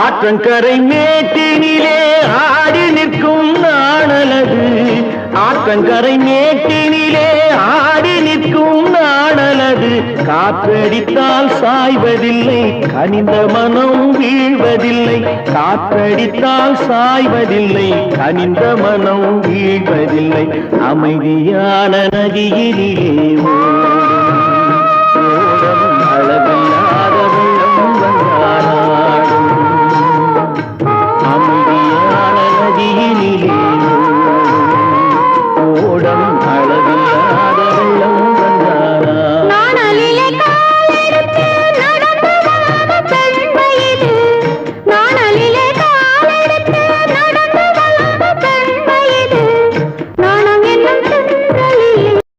ஆற்றங்கரை மேட்டினிலே ஆடி நிற்கும் நாணலது, ஆற்றங்கரை மேட்டினிலே ஆடி நிற்கும் நாணலது. காற்றடித்தால் சாய்வதில்லை, கனிந்த மனம் வீழ்வதில்லை. காற்றடித்தால் சாய்வதில்லை, கனிந்த மனம் வீழ்வதில்லை. அமைதியான நதியினிலே